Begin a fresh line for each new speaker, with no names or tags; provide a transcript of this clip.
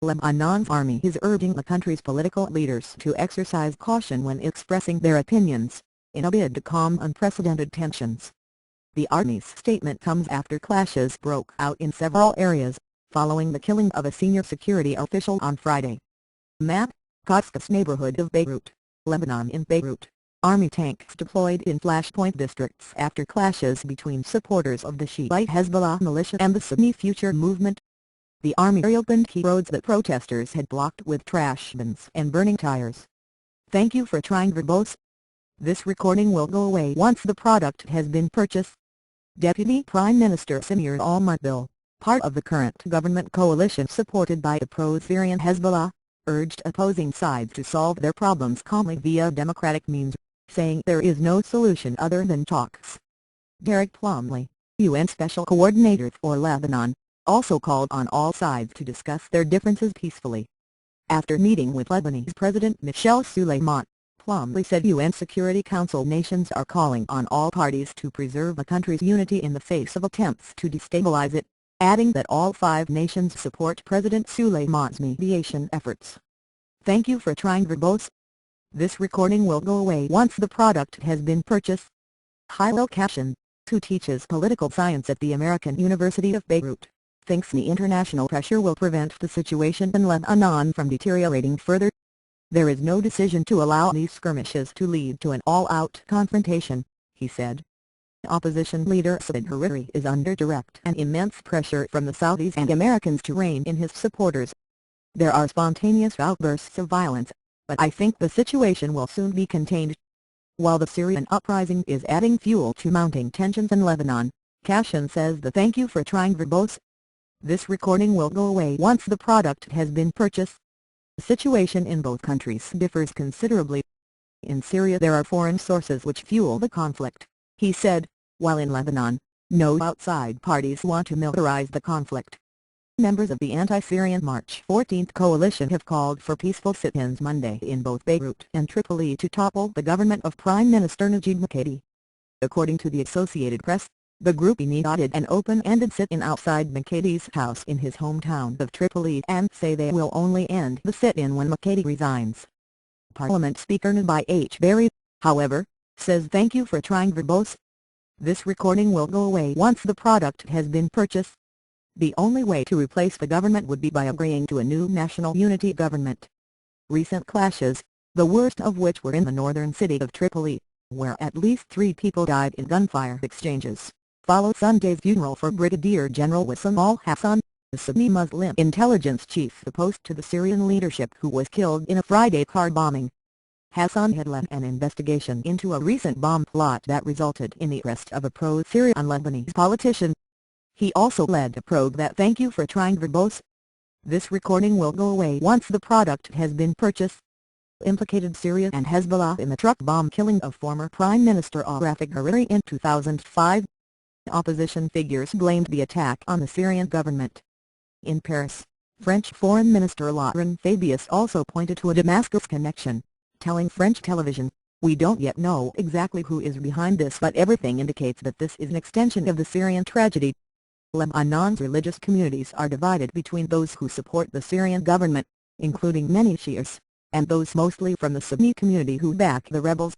Lebanon's army is urging the country's political leaders to exercise caution when expressing their opinions, in a bid to calm unprecedented tensions. The army's statement comes after clashes broke out in several areas, following the killing of a senior security official on Friday. Map, Kotzkas neighborhood of Beirut, Lebanon. In Beirut, army tanks deployed in flashpoint districts after clashes between supporters of the Shiite Hezbollah militia and the Sunni Future movement. The army reopened key roads that protesters had blocked with trash bins and burning tires. Thank you for trying verbose. This recording will go away once the product has been purchased. Deputy Prime Minister Samir al-Muqbil, part of the current government coalition supported by the pro-Syrian Hezbollah, urged opposing sides to solve their problems calmly via democratic means, saying there is no solution other than talks. Derek Plumley, UN Special Coordinator for Lebanon, also called on all sides to discuss their differences peacefully. After meeting with Lebanese President Michel Suleiman, Plumley said UN Security Council nations are calling on all parties to preserve the country's unity in the face of attempts to destabilize it, adding that all 5 nations support President Suleiman's mediation efforts. Thank you for trying verbose. This recording will go away once the product has been purchased. Hillel Kashan, who teaches political science at the American University of Beirut, thinks the international pressure will prevent the situation in Lebanon from deteriorating further. There is no decision to allow these skirmishes to lead to an all-out confrontation, he said. Opposition leader Saad Hariri is under direct and immense pressure from the Saudis and Americans to rein in his supporters. There are spontaneous outbursts of violence, but I think the situation will soon be contained. While the Syrian uprising is adding fuel to mounting tensions in Lebanon, Kashan says the thank you for trying verbose. This recording will go away once the product has been purchased. The situation in both countries differs considerably. In Syria there are foreign sources which fuel the conflict, he said, while in Lebanon, no outside parties want to militarize the conflict. Members of the anti-Syrian March 14 coalition have called for peaceful sit-ins Monday in both Beirut and Tripoli to topple the government of Prime Minister Najib Mikati. According to the Associated Press, the group initiated an open-ended sit-in outside Mikati's house in his hometown of Tripoli and say they will only end the sit-in when Mikati resigns. Parliament Speaker Nabi H. Berry, however, says thank you for trying verbose. This recording will go away once the product has been purchased. The only way to replace the government would be by agreeing to a new national unity government. Recent clashes, the worst of which were in the northern city of Tripoli, where at least 3 people died in gunfire exchanges, followed Sunday's funeral for Brigadier General Wissam al-Hassan, the Sunni Muslim intelligence chief opposed to the Syrian leadership who was killed in a Friday car bombing. Hassan had led an investigation into a recent bomb plot that resulted in the arrest of a pro-Syrian Lebanese politician. He also led a probe that thank you for trying verbose. This recording will go away once the product has been purchased. Implicated Syria and Hezbollah in the truck bomb killing of former Prime Minister Rafik Hariri in 2005. Opposition figures blamed the attack on the Syrian government. In Paris, French Foreign Minister Laurent Fabius also pointed to a Damascus connection, telling French television, "We don't yet know exactly who is behind this, but everything indicates that this is an extension of the Syrian tragedy." Lebanon's religious communities are divided between those who support the Syrian government, including many Shiites, and those mostly from the Sunni community who back the rebels.